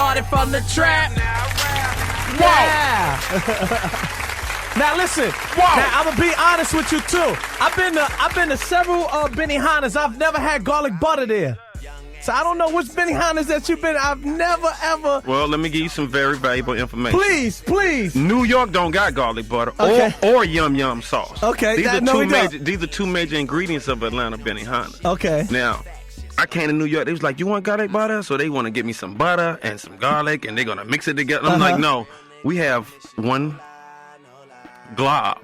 started from the trap. Yeah. Now listen. Whoa. Now I'm gonna be honest with you too. I've been to several Benihanas. I've never had garlic butter there. So I don't know which Benihanas that you've been. I've never ever. Well, let me give you some very valuable information. Please. New York don't got garlic butter or yum yum sauce. Okay. These are two major ingredients of Atlanta Benihanas. Okay. Now, I came to New York. They was like, "You want garlic butter?" So they want to give me some butter and some garlic, and they're gonna mix it together. I'm like, no, we have one glob.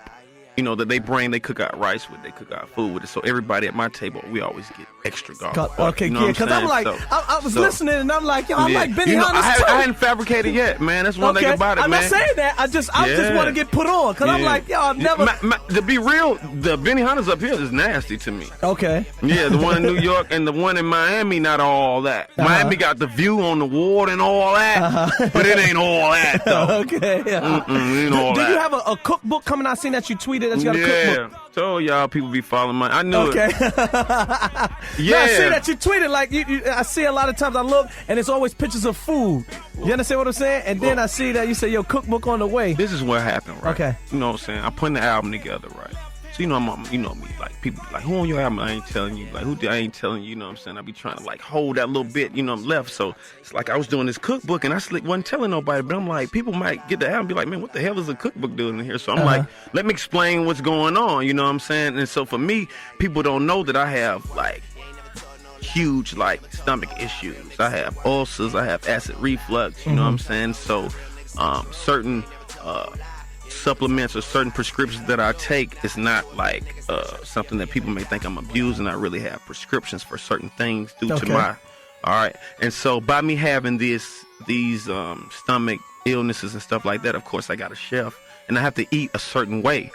You know, that they cook out rice with, they cook out food with it. So everybody at my table, we always get extra garlic. Okay, you know because I'm like, I was listening and I'm like, yo, I like Benihanas too. I hadn't fabricated yet, man. That's one thing about it, I'm man. not saying that. I just want to get put on because I'm like, yo, I've never. To be real, the Benihanas up here is nasty to me. Okay. Yeah, the one in New York and the one in Miami, not all that. Miami got the view on the water and all that, but it ain't all that though. Okay. Ain't all Do that. you have a cookbook coming? I seen that you tweeted that you got a cookbook. Told y'all people be following my. I knew it. Yeah. Yeah. I see that you tweeted like I see a lot of times I look and it's always pictures of food. You understand what I'm saying? And then I see that you say your cookbook on the way. This is what happened, right? Okay. You know what I'm saying? I'm putting the album together, right? So you know me, like people like, who on your album? I ain't telling you. Like I ain't telling you. You know what I'm saying? I be trying to like hold that little bit. You know I'm left. So it's like I was doing this cookbook and I wasn't telling nobody. But I'm like, people might get the album and be like, man, what the hell is a cookbook doing in here? So I'm like, let me explain what's going on. You know what I'm saying? And so for me, people don't know that I have like huge like stomach issues. I have ulcers. I have acid reflux. You know what I'm saying? So certain supplements or certain prescriptions that I take is not like something that people may think I'm abusing. I really have prescriptions for certain things due to my and so by me having these stomach illnesses and stuff like that, of course I got a chef and I have to eat a certain way.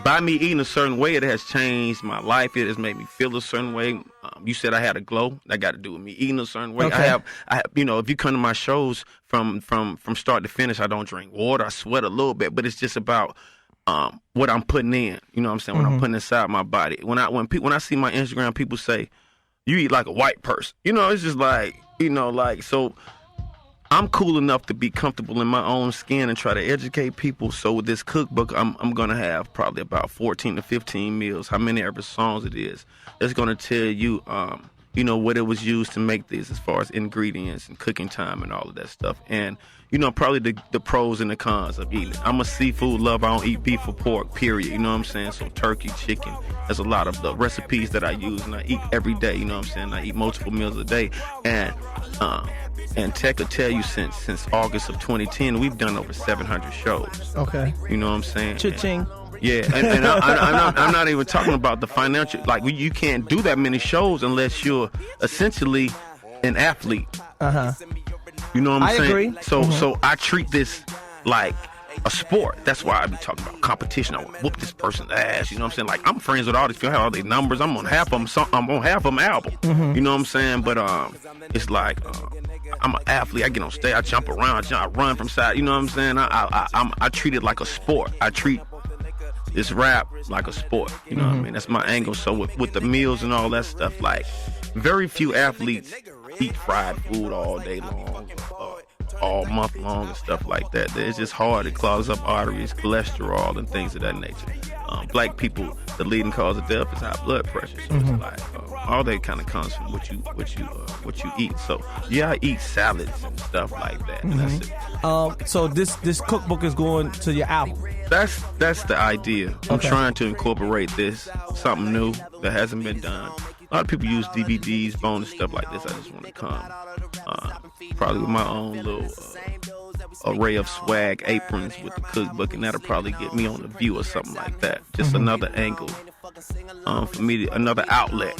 By me eating a certain way, it has changed my life. It has made me feel a certain way. You said I had a glow. That got to do with me eating a certain way. I have, you know, if you come to my shows from start to finish, I don't drink water. I sweat a little bit, but it's just about what I'm putting in. You know what I'm saying? What I'm putting inside my body. When I see my Instagram, people say, "You eat like a white person." You know, it's just like, you know, like so. I'm cool enough to be comfortable in my own skin and try to educate people. So with this cookbook, I'm gonna have probably about 14 to 15 meals, how many ever songs it is. That's gonna tell you, you know, what it was used to make this as far as ingredients and cooking time and all of that stuff. And, you know, probably the pros and the cons of eating it. I'm a seafood lover. I don't eat beef or pork, period. You know what I'm saying? So turkey, chicken, there's a lot of the recipes that I use and I eat every day. You know what I'm saying? I eat multiple meals a day. And Tech will tell you since August of 2010, we've done over 700 shows. Okay. You know what I'm saying? Cha-ching. Yeah, and I'm not even talking about the financial. Like, you can't do that many shows unless you're essentially an athlete. You know what I'm saying? I agree. So I treat this like a sport. That's why I be talking about competition. I want to whoop this person's ass. You know what I'm saying? Like, I'm friends with all these people. I have all these numbers. I'm on half of them. I'm on half of them album. You know what I'm saying? But it's like I'm an athlete. I get on stage. I jump around. I run from side. You know what I'm saying? I treat it like a sport. I treat this rap like a sport. You know what I mean? That's my angle. So with the meals and all that stuff, like, very few athletes eat fried food all day long, all month long and stuff like that. It's just hard. It clogs up arteries, cholesterol, and things of that nature. Black people, the leading cause of death is high blood pressure. So it's like all that kind of comes from what you eat. So yeah, I eat salads and stuff like that. And that's it. So this cookbook is going to your album. That's the idea. I'm trying to incorporate something new that hasn't been done. A lot of people use DVDs, bonus stuff like this. I just want to come probably with my own little array of swag aprons with the cookbook, and that'll probably get me on The View or something like that. Just another angle for me, another outlet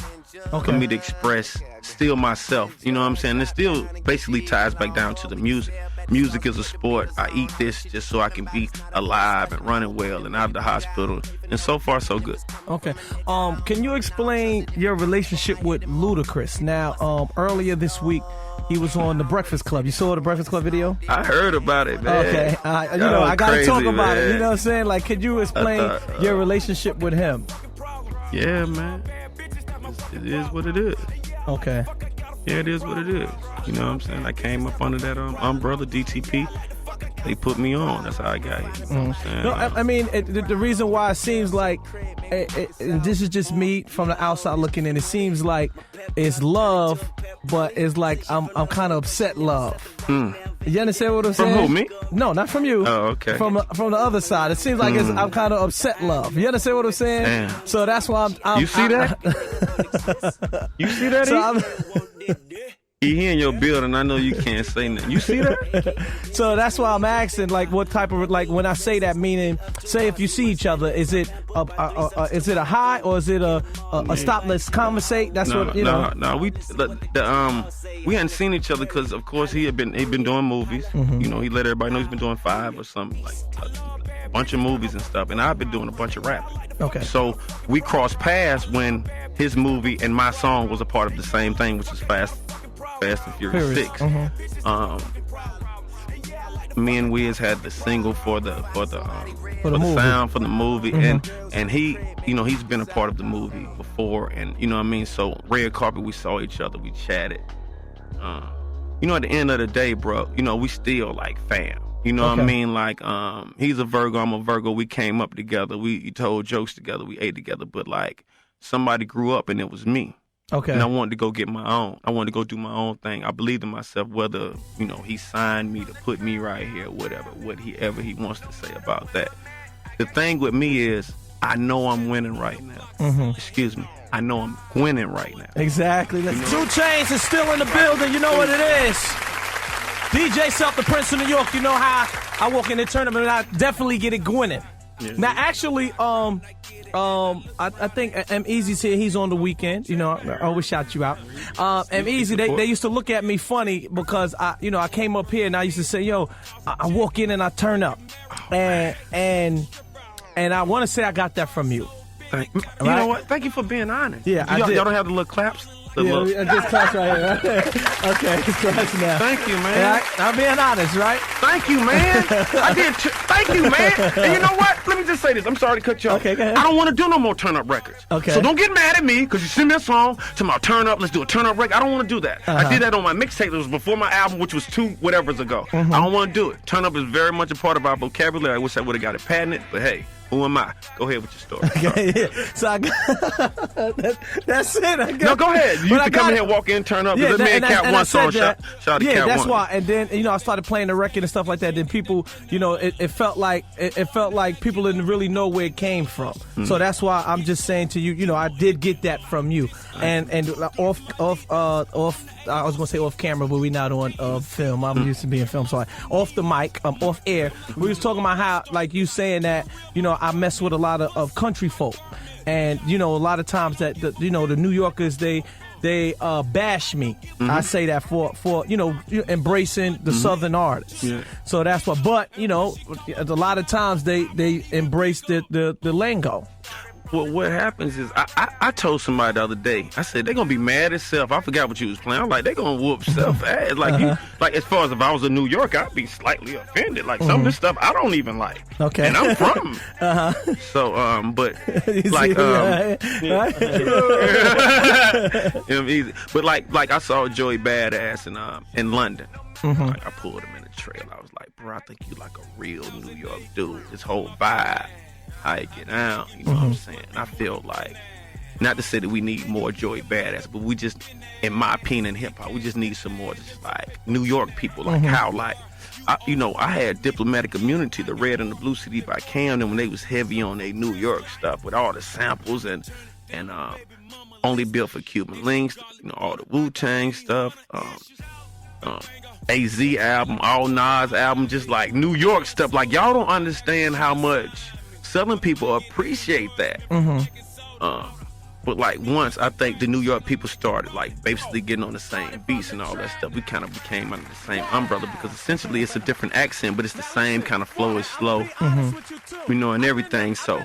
for me to express still myself. You know what I'm saying? It still basically ties back down to the music. Music is a sport. I eat this just so I can be alive and running well and out of the hospital. And so far, so good. Okay. Can you explain your relationship with Ludacris? Now, earlier this week, he was on The Breakfast Club. You saw The Breakfast Club video? I heard about it, man. Okay. You know, I got to talk about it. You know what I'm saying? Like, could you explain your relationship with him? Yeah, man. It is what it is. Okay. Yeah, it is what it is. You know what I'm saying? I came up under that umbrella, DTP. They put me on. That's how I got here. You know what I'm saying? No, I mean, the reason why it seems like, and this is just me from the outside looking in, it seems like it's love, but it's like I'm kind of upset love. You understand what I'm saying? From who, me? No, not from you. Oh, okay. From the other side. It seems like I'm kind of upset love. You understand what I'm saying? Damn. So that's why I'm You see that? You see that? So He here in your building. I know you can't say nothing. You see that? So that's why I'm asking, like, what type of, like, when I say that, meaning, say if you see each other, is it a high or is it a stop, let's conversate? That's what, you know. No. We hadn't seen each other because, of course, he'd been doing movies. You know, he let everybody know he's been doing 5 or something, like a bunch of movies and stuff. And I've been doing a bunch of rapping. Okay. So we crossed paths when his movie and my song was a part of the same thing, which is Fast and Furious 6. Me and Wiz had the single for the sound for the movie, and he, you know, he's been a part of the movie before, and you know what I mean. So red carpet, we saw each other, we chatted. You know, at the end of the day, bro, you know, we still like fam. You know what I mean? Like, he's a Virgo, I'm a Virgo. We came up together, we told jokes together, we ate together, but like somebody grew up and it was me. Okay. And I wanted to go get my own. I wanted to go do my own thing. I believed in myself, whether, you know, he signed me to put me right here, whatever he wants to say about that. The thing with me is, I know I'm winning right now. Excuse me. I know I'm winning right now. Exactly. 2 Chainz is still in the building. You know what it is. DJ Self, the Prince of New York. You know how I walk in the tournament and I definitely get it winning. Yes. Now, actually, I think M-Eazy's here. He's on the weekend. You know, I always shout you out. M-Eazy, they used to look at me funny because I came up here and I used to say, yo, I walk in and I turn up, and I want to say I got that from you. You know what? Thank you for being honest. Yeah, y'all don't have the little claps. This class right here. Okay, this class now. Thank you, man. I'm being honest, right? Thank you, man. I did. Thank you, man. And you know what? Let me just say this. I'm sorry to cut you off. Okay, go ahead. I don't want to do no more turn-up records. Okay. So don't get mad at me because you send me a song to my turn-up. Let's do a turn-up record. I don't want to do that. I did that on my mixtape. It was before my album, which was 2 whatevers ago. I don't want to do it. Turn-up is very much a part of our vocabulary. I wish I would have got it patented, but hey. Who am I? Go ahead with your story. Okay, so I got that's it. No, go ahead. You used to come in here and walk in, turn up. Yeah, me and Cat One song. Shout out to Cat that's One. why. And then I started playing the record and stuff like that. Then people, it felt like people didn't really know where it came from. So that's why I'm just saying to you, I did get that from you. And off. I was gonna say off camera, but we're not on film. I'm used to being filmed, so off the mic, off air. We was talking about how, like you saying that, I mess with a lot of country folk, and a lot of times that the New Yorkers they bash me. I say that for embracing the Southern artists. Yeah. So that's what. But a lot of times they embrace the lingo. Well, what happens is, I told somebody the other day, I said, they're going to be mad as self. I forgot what you was playing. I'm like, they're going to whoop self ass. Like, like, as far as if I was a New Yorker, I'd be slightly offended. Like, some of this stuff I don't even like. Okay. And I'm from. So, but, like, easy. But, like, I saw Joey Badass in London. Like, I pulled him in the trail. I was like, bro, I think you like a real New York dude. This whole vibe. How you get down, you know what I'm saying? And I feel like, not to say that we need more Joey Badass, but we just, in my opinion, in hip hop, we just need some more just like New York people, like how like, I had Diplomatic Immunity, the Red and the Blue CD by Camden when they was heavy on their New York stuff with all the samples and Only Built for Cuban Links, all the Wu-Tang stuff, AZ album, all Nas album, just like New York stuff. Like y'all don't understand how much Southern people appreciate that. But like once I think the New York people started like basically getting on the same beats and all that stuff, we kind of became under the same umbrella because essentially it's a different accent, but it's the same kind of flow, it's slow, and everything. So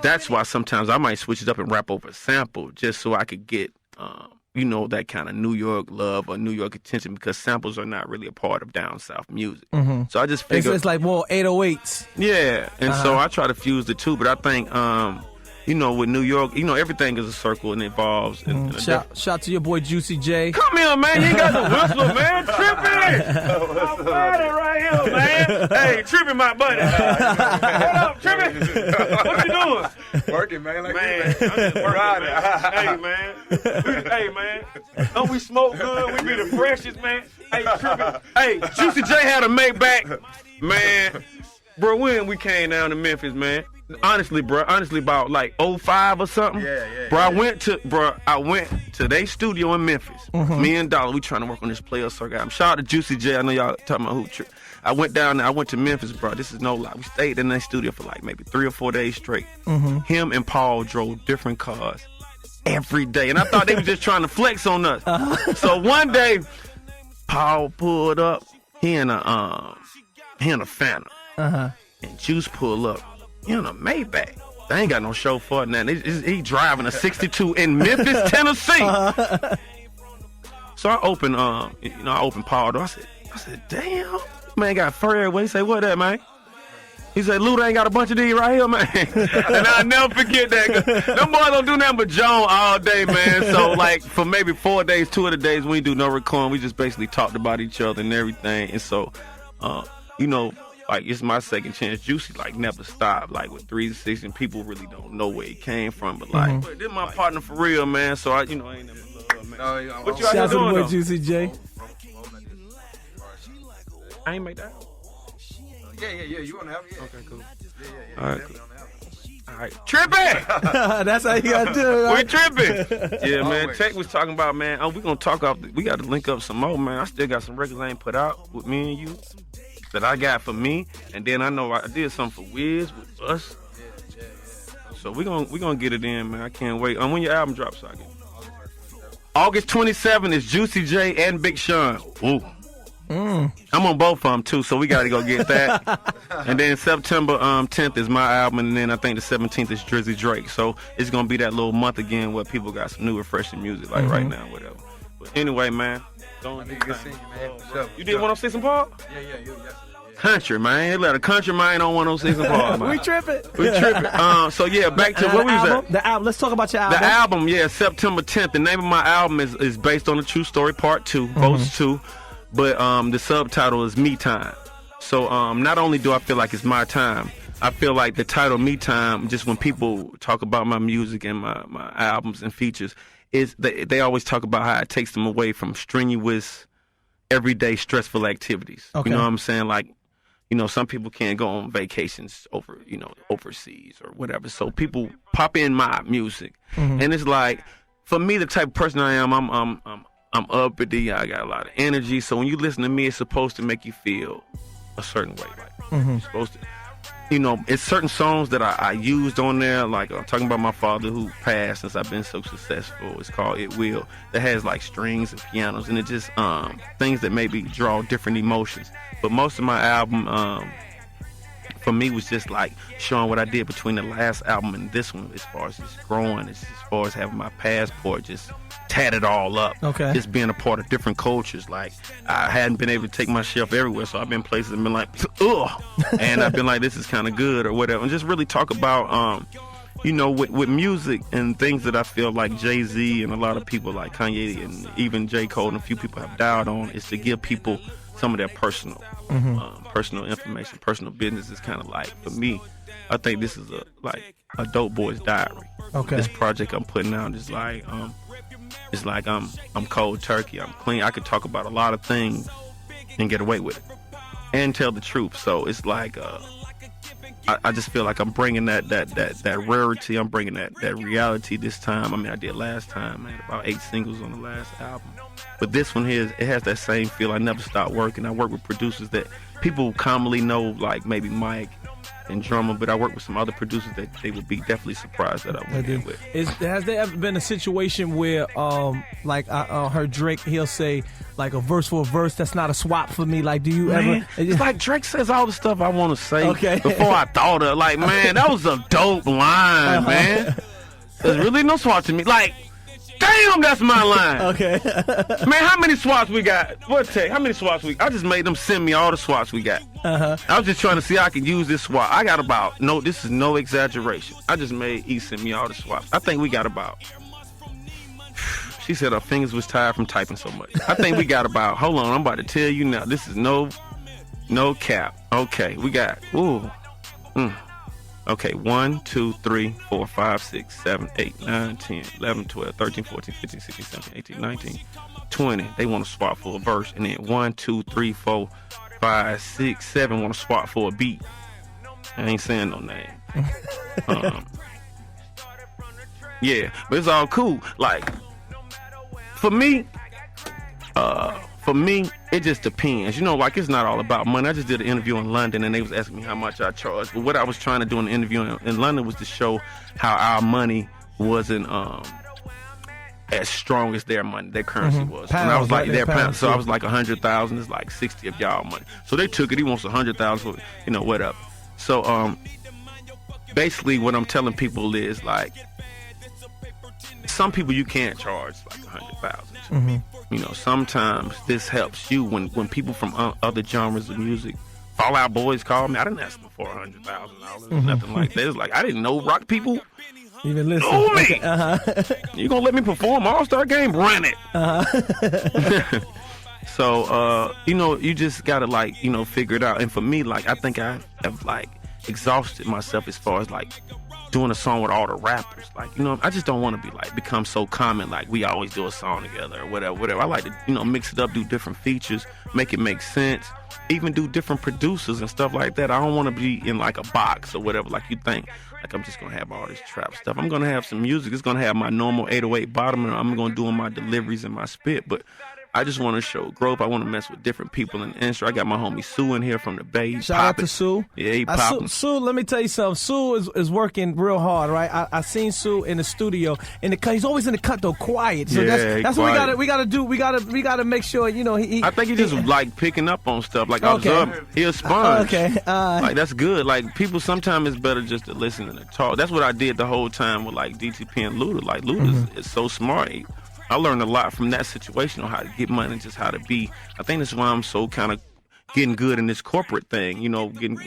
that's why sometimes I might switch it up and rap over a sample just so I could get that kind of New York love or New York attention because samples are not really a part of down south music. So I just figured it's like more 808s. Yeah, and so I try to fuse the two, but I think you know, with New York, you know, everything is a circle and evolves. And shout to your boy Juicy J. Come here, man. You ain't got the whistle, man. Trippy. My buddy right here, man. Hey, Trippy, my buddy. What up, Trippy? What you doing? Working, man. Like man, I'm just working, man. Hey, man. Don't we smoke good? We be the freshest, man. Hey, Trippy. Hey, Juicy J had a Maybach. Man. Bro, when we came down to Memphis, man. Honestly, about like 05 or something. Yeah. I went to their studio in Memphis. Me and Dollar, we trying to work on this player circuit. I'm shout out to Juicy J. I know y'all talking about who. I went down there. I went to Memphis, bro. This is no lie. We stayed in their studio for like maybe 3 or 4 days straight. Him and Paul drove different cars every day, and I thought they were just trying to flex on us. So one day, Paul pulled up. He in a Phantom, and Juice pulled up. He in a Maybach. They ain't got no chauffeur now. He driving a 62 in Memphis, Tennessee. So I opened Paul door. I said, damn, man got fur everywhere. He said, what that, man? He said, Luda ain't got a bunch of these right here, man. And I'll never forget that. Them boys don't do nothing but Joan all day, man. So, like, for maybe 4 days, 2 of the days, we do no recording. We just basically talked about each other and everything. And so, you know, like, it's my second chance. Juicy, like, never stopped. Like, with 3 to 6, and people really don't know where he came from. But, like, this my partner for real, man. So, I ain't never loved her, man. What you out here doing, boy though? Juicy J. I ain't make that. Yeah. You on the album? Yeah. Okay, cool. Yeah. All right, cool. All right, tripping. That's how you gotta do it. We tripping. Yeah, man. Tech was talking about, man. Oh, we gonna talk off. We got to link up some more, man. I still got some records I ain't put out with me and you that I got for me, and then I know I did something for Wiz with us. Yeah. So we gonna get it in, man. I can't wait. When your album drops, I get. August 27th is Juicy J and Big Sean. Ooh. I'm on both of them too, so we got to go get that. And then September 10th is my album, and then I think the 17th is Drizzy Drake. So it's gonna be that little month again where people got some new, refreshing music, like right now, whatever. But anyway, man, Good seeing you, man. you did 106 and Park? Yeah. Yesterday. Country, man. They let a country man on 106 and Park, man. We tripping. So yeah, back to where we was at. The album. Let's talk about your album. The album, yeah, September 10th. The name of my album is based on a true story, part 2, both 2. But the subtitle is Me Time. So not only do I feel like it's my time, I feel like the title Me Time, just when people talk about my music and my albums and features, is they always talk about how it takes them away from strenuous, everyday, stressful activities. Okay. You know what I'm saying? Like, you know, some people can't go on vacations overseas or whatever. So people pop in my music. And it's like, for me, the type of person I am, I'm uppity. I got a lot of energy. So when you listen to me, it's supposed to make you feel a certain way. Like you're supposed to, you know, it's certain songs that I used on there. Like I'm talking about my father who passed since I've been so successful. It's called It Will. That has like strings and pianos, and it just things that maybe draw different emotions. But most of my album, for me, was just like showing what I did between the last album and this one, as far as just growing, as far as having my passport just tatted all up. Okay. Just being a part of different cultures. Like I hadn't been able to take my shelf everywhere, so I've been places and been like, ugh, and I've been like, this is kind of good or whatever, and just really talk about, you know, with music and things that I feel like Jay-Z and a lot of people like Kanye and even J. Cole and a few people have dialed on, is to give people some of their personal information, personal business. Is kind of like, for me, I think this is a dope boy's diary. Okay. This project I'm putting out is like, it's like I'm cold turkey. I'm clean. I could talk about a lot of things and get away with it and tell the truth. So it's like, I just feel like I'm bringing that rarity. I'm bringing that reality this time. I mean, I did last time. I had about 8 singles on the last album. But this one here, it has that same feel. I never stopped working. I work with producers that people commonly know, like maybe Mike and Drummer, but I work with some other producers that they would be definitely surprised that I went in with. Has there ever been a situation where, like I heard Drake, he'll say like a verse for a verse, that's not a swap for me? Like, do you ever? It's like Drake says all the stuff I want to say before I thought of. Like, man, that was a dope line, man. There's really no swap to me. Like, Damn, that's my line. Okay. Man, how many swaps we got? What take? How many swaps we? I just made them send me all the swaps we got. I was just trying to see how I can use this swap. I got about this is no exaggeration. I just made E send me all the swaps. I think we got about. She said her fingers was tired from typing so much. I think we got about. Hold on, I'm about to tell you now. This is no cap. Okay, we got. Okay, 1, 2, 3, 4, 5, 6, 7, 8, 9, 10, 11, 12, 13, 14, 15, 16, 17, 18, 19, 20. They want to swap for a verse. And then 1, 2, 3, 4, 5, 6, 7 want to swap for a beat. I ain't saying no name. Yeah, but it's all cool. Like, for me, it just depends. You know, like, it's not all about money. I just did an interview in London, and they was asking me how much I charge. But what I was trying to do in the interview in London was to show how our money wasn't as strong as their money, their currency was. Pounds, and I was like, right? their pounds. So too. I was like 100,000 is like 60 of y'all money. So they took it. He wants 100,000 for, whatever. So basically, what I'm telling people is, like, some people you can't charge like 100,000. Sometimes this helps you when people from other genres of music. Fall Out Boys called me. I didn't ask them for $100,000, nothing like that. It's like, I didn't know rock people even listen. know me. Okay. You gonna let me perform All-Star Game? Run it. So you just gotta figure it out. And for me, like, I think I have like exhausted myself as far as like doing a song with all the rappers. Like, I just don't want to be like become so common, like we always do a song together or whatever. I like to, mix it up, do different features, make it make sense, even do different producers and stuff like that. I don't want to be in like a box or whatever, like you think, like I'm just going to have all this trap stuff. I'm going to have some music. It's going to have my normal 808 bottom, and I'm going to do my deliveries and my spit, but I just want to show growth. I want to mess with different people in the industry. I got my homie Sue in here from the Bay. Shout out to Sue. Yeah, he popping. Sue, let me tell you something. Sue is working real hard, right? I seen Sue in the studio, and he's always in the cut though, quiet. So that's what we gotta do. We gotta make sure he I think he just like picking up on stuff, like observe. He a sponge. Okay, like that's good. Like people sometimes it's better just to listen and to talk. That's what I did the whole time with like DTP and Luda. Like Luda is so smart. I learned a lot from that situation on how to get money and just how to be. I think that's why I'm so kind of getting good in this corporate thing, getting,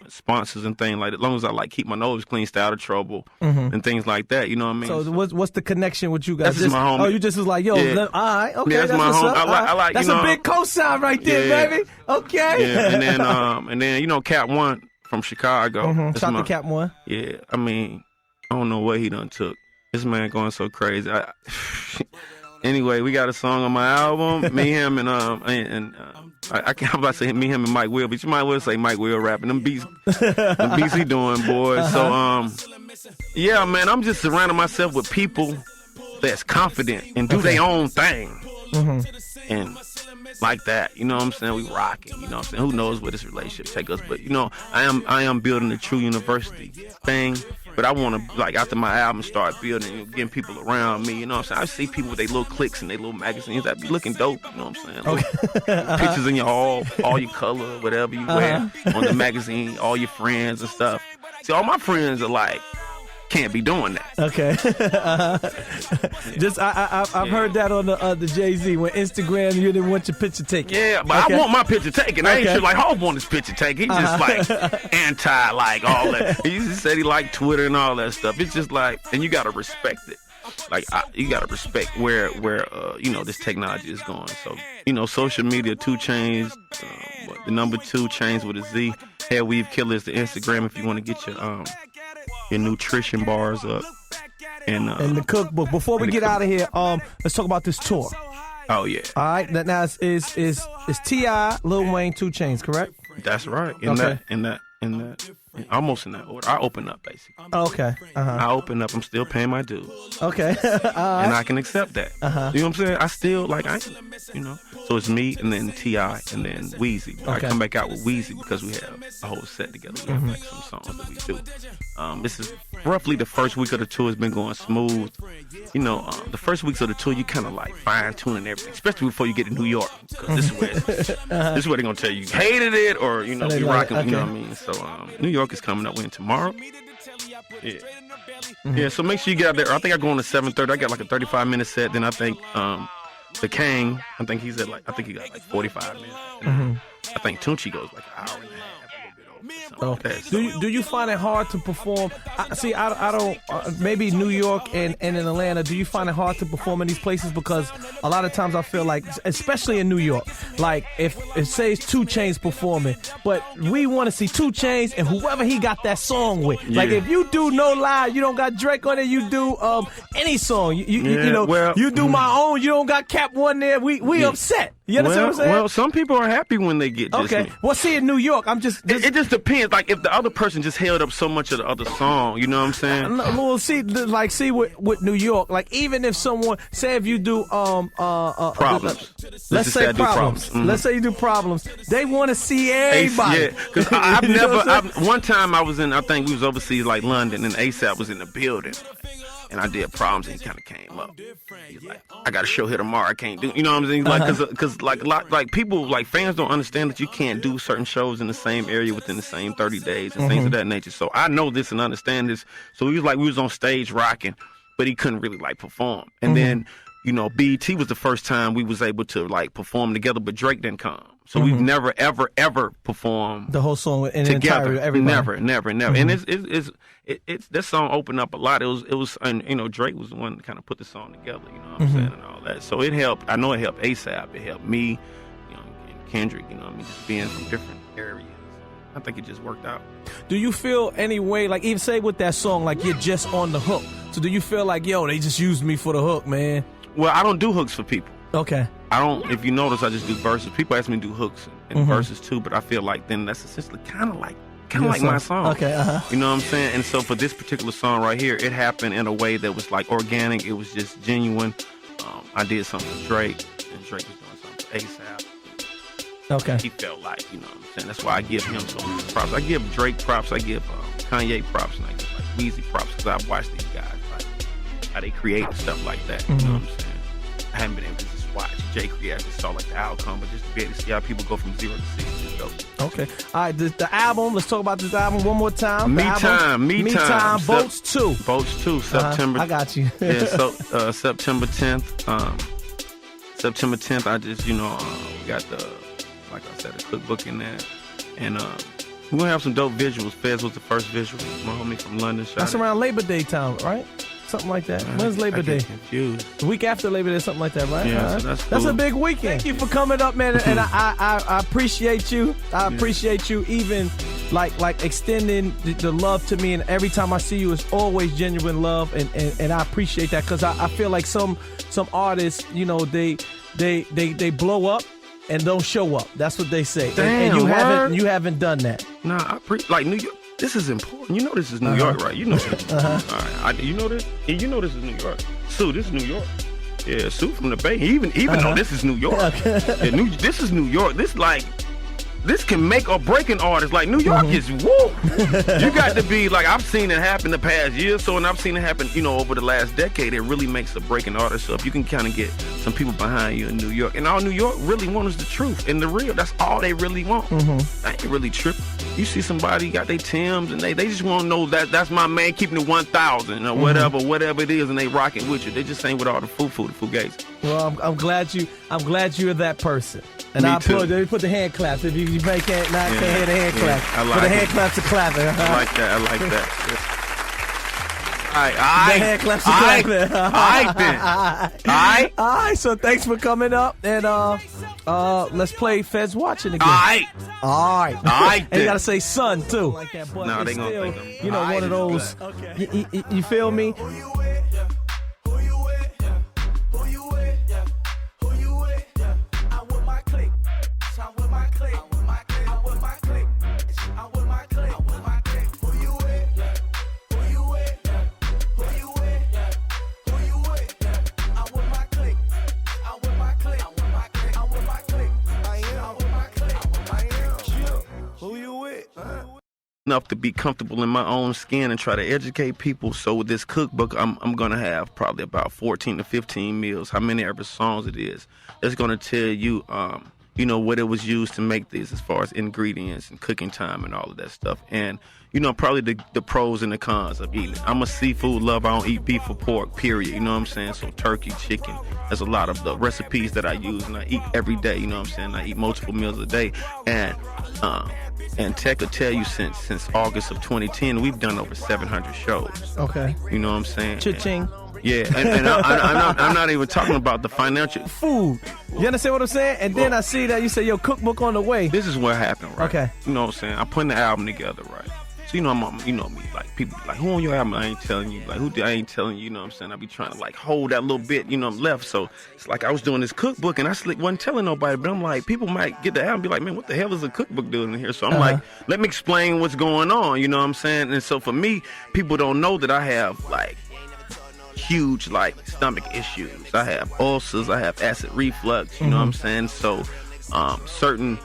sponsors and things like that. As long as I like keep my nose clean, stay out of trouble and things like that, you know what I mean? So what's the connection with you guys? That's just my homie. Oh, you just was like, yo, all right, okay, yeah, that's my homie. I like that's a big cosign right there, baby. Okay. Yeah, and then Cap One from Chicago. Shout out to Cap One. Yeah, I mean, I don't know what he done took. This man going so crazy. Anyway, we got a song on my album. Me, him, and I can't about to say me, him, and Mike Will, but you might well say Mike Will rapping. Them beats he doing, boy. So yeah, man, I'm just surrounding myself with people that's confident and do their own thing, and like that. You know what I'm saying? We rocking. You know what I'm saying? Who knows where this relationship take us? But I am building a true university thing. But I want to, like, after my album start building, getting people around me, you know what I'm saying? I see people with their little cliques and their little magazines that be looking dope, you know what I'm saying? Okay. Pictures in your all your color, whatever you wear on the magazine, all your friends and stuff. See, all my friends are like, can't be doing that. Okay. Just I've heard that on the Jay-Z when Instagram you didn't want your picture taken. Yeah, but I want my picture taken. I ain't sure like Hope want his picture taken. He just like anti like all that. He just said he liked Twitter and all that stuff. It's just like, and you gotta respect it. Like you gotta respect where this technology is going. So social media, 2 Chainz, the number 2 Chainz with a Z. Hair Weave Killer is the Instagram if you want to get your nutrition bars up and the cookbook. Before we get out of here, let's talk about this tour. Oh yeah. All right, now it's T.I., Lil Wayne, 2 Chainz, correct? That's right. In that almost in that order. I open up basically. Okay. I open up. I'm still paying my dues. Okay. And I can accept that. You know what I'm saying? I still So it's me and then T.I. and then Weezy. I come back out with Weezy because we have a whole set together. We have like some songs that we do. This is roughly the first week of the tour has been going smooth. The first weeks of the tour you kind of like fine tuning everything, especially before you get to New York, because this is where they're gonna tell you hated it or we rocking. You know what I mean? So New York is coming up. We're in tomorrow. Yeah. Yeah, so make sure you get out there. I think I go on at 7:30. I got like a 35-minute set. Then I think the King, I think he got like 45 minutes. I think Tunchi goes like an hour and a half. Oh. Do you find it hard to perform? I don't. Maybe New York and in Atlanta. Do you find it hard to perform in these places? Because a lot of times I feel like, especially in New York, like if say it's 2 Chainz performing, but we want to see 2 Chainz and whoever he got that song with. Yeah. Like if you do No Lie, you don't got Drake on it. You do any song. You do My Own. You don't got Cap One there. We upset. You understand what I'm saying? Well, some people are happy when they get just me. Well, see, in New York, It just depends. Like, if the other person just held up so much of the other song, you know what I'm saying? Well, see, with New York, like, even if someone, say if you do, Problems. Let's say Problems. Mm-hmm. Let's say you do Problems. They want to see everybody. Yeah, because one time I think we was overseas, like London, and ASAP was in the building. And I did Problems, and he kind of came up. He's like, I got a show here tomorrow. I can't do, you know what I'm saying? Like, because like people, like fans don't understand that you can't do certain shows in the same area within the same 30 days and things of that nature. So I know this and understand this. So we was on stage rocking, but he couldn't really like perform. And then, BET was the first time we was able to like perform together, but Drake didn't come. So we've never, ever performed the whole song in together. Entirety, everybody. Never. And it's this song opened up a lot. It was, and Drake was the one that kind of put the song together. You know what I'm saying, and all that. So it helped. I know it helped ASAP. It helped me, and Kendrick. Just being from different areas. I think it just worked out. Do you feel any way, like even say with that song, like you're just on the hook? So do you feel like, they just used me for the hook, man? Well, I don't do hooks for people. Okay. I don't. If you notice, I just do verses. People ask me to do hooks and verses too, but I feel like then that's essentially kind of like my song. Okay. You know what I'm saying? And so for this particular song right here, it happened in a way that was like organic. It was just genuine. I did something for Drake, and Drake was doing something for ASAP. Okay. He felt like, you know what I'm saying? That's why I give him so many props. I give Drake props. I give Kanye props, and I give like Weezy props because I've watched these guys like how they create and stuff like that. You know what I'm saying? I haven't been able to just watch Jay create. I just saw like the outcome, but just to be able to see how people go from 0 to 60 is dope. Okay. All right, the album, let's talk about this album one more time. Me Time. Boats 2. Boats 2, September. I got you. Yeah, so September 10th. September 10th, I just, we got like I said, a cookbook in there. And we're going to have some dope visuals. Fez was the first visual. My homie from London shot That's around Labor Day time, right? Something like that. When's Labor Day? Confused. The week after Labor Day, something like that, right? Yeah, so that's cool. That's a big weekend. Thank you for coming up, man, and I appreciate you. I appreciate you even like extending the love to me, and every time I see you, it's always genuine love, and I appreciate that because I feel like some artists, they blow up and don't show up. That's what they say. Damn, and you haven't done that. Nah, like New York. This is important. You know this is New York, right? You know this. All right. You know this? And you know this is New York. Sue, this is New York. Yeah, Sue from the Bay. Even though this is New York. This is New York. This can make or break an artist. Like, New York is, woo! You got to be, like, I've seen it happen the past year or so, and I've seen it happen, over the last decade. It really makes or break an artist. So if you can kind of get some people behind you in New York, and all New York really want is the truth and the real. That's all they really want. I ain't really tripping. You see somebody got their Timbs, and they just want to know that's my man keeping the 1,000 or whatever it is, and they rocking with you. They just ain't with all the fugazi. Well, I'm glad you're that person. And Me I applaud too. you. Put the hand claps. If you can't hear the hand claps. I like Put the it. hand claps to clapping. I like that. The hand claps to clapping. All right. So thanks for coming up, and let's play Feds Watching again. All right. And you gotta say son too. Like that, but No, it's they gonna still, think I'm one of those. You feel me? Enough to be comfortable in my own skin and try to educate people. So with this cookbook, I'm gonna have probably about 14 to 15 meals, how many ever songs it is. It's gonna tell you, you know, what it was used to make this as far as ingredients and cooking time and all of that stuff. And, you know, probably the pros and the cons of eating it. I'm a seafood lover. I don't eat beef or pork, period. You know what I'm saying? So turkey, chicken, there's a lot of the recipes that I use and I eat every day. You know what I'm saying? I eat multiple meals a day. And Tech will tell you since August of 2010, we've done over 700 shows. Okay. You know what I'm saying? Cha-ching. Yeah, and I'm not even talking about the financial food. You understand what I'm saying? And then I see that you say your cookbook on the way. This is what happened, right? Okay. You know what I'm saying? I'm putting the album together, right? So you know, you know me, like people like who on your album? I ain't telling you, like I ain't telling you. You know what I'm saying? I be trying to like hold that little bit, you know, left. So it's like I was doing this cookbook and I wasn't telling nobody, but I'm like, people might get the album and be like, man, what the hell is a cookbook doing in here? So I'm like, let me explain what's going on. You know what I'm saying? And so for me, people don't know that I have like huge like stomach issues. I have ulcers. I have acid reflux. You know what I'm saying? So certain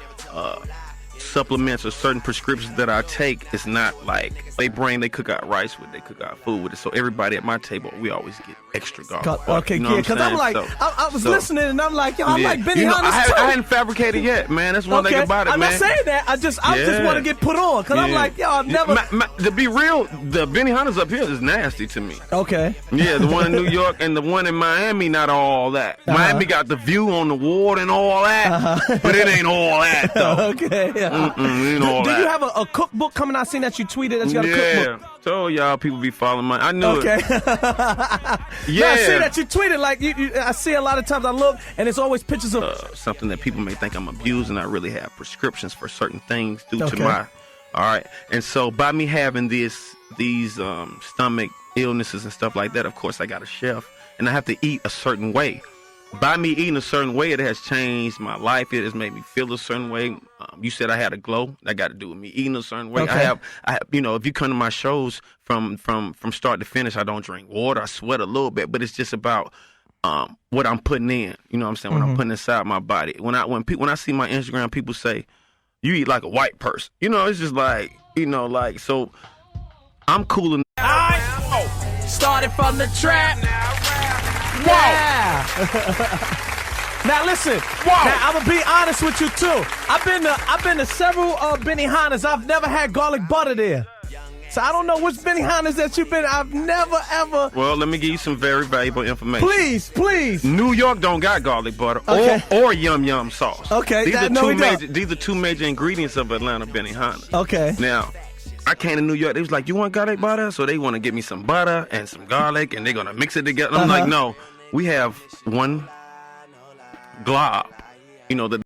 supplements or certain prescriptions that I take, it's not like they cook out rice with, they cook out food with it. So everybody at my table, we always get extra garlic. Okay, you know yeah, because I'm like, I was listening and I'm like, yo, I like Benihanas you know, too. I hadn't fabricated yet, man. That's one thing about it, I'm man. not saying that. I just want to get put on because I'm like, yo, I've never. To be real, the Benihanas up here is nasty to me. Okay. Yeah, the one in New York and the one in Miami, not all that. Miami got the view on the water and all that, but it ain't all that though. Okay. Ain't all Do that. you have a cookbook coming? I seen that you tweeted that you got a cookbook. Yeah. So y'all people be following I knew it. Okay. Yeah. I see that you tweeted like I see a lot of times I look and it's always pictures of something that people may think I'm abusing. I really have prescriptions for certain things due to my. All right. And so by me having these stomach illnesses and stuff like that, of course I got a chef and I have to eat a certain way. By me eating a certain way, it has changed my life. It has made me feel a certain way. You said I had a glow. That got to do with me eating a certain way. Okay. I have, you know, if you come to my shows from start to finish, I don't drink water. I sweat a little bit, but it's just about what I'm putting in. You know what I'm saying? What I'm putting inside my body. When I see my Instagram, people say, "You eat like a white person." You know, it's just like, you know, like so. I'm cool enough. started from the trap. Yeah. Now listen. Now I'm gonna be honest with you too. I've been to several Benihanas. I've never had garlic butter there. So I don't know which Benihanas that you've been. I've never ever. Well, let me give you some very valuable information. Please. New York don't got garlic butter or yum yum sauce. Okay, these are two major ingredients of Atlanta Benihanas. Okay. Now, I came to New York. They was like, "You want garlic butter?" So they want to give me some butter and some garlic, and they're gonna mix it together. I'm like, "No, we have one glob." You know, the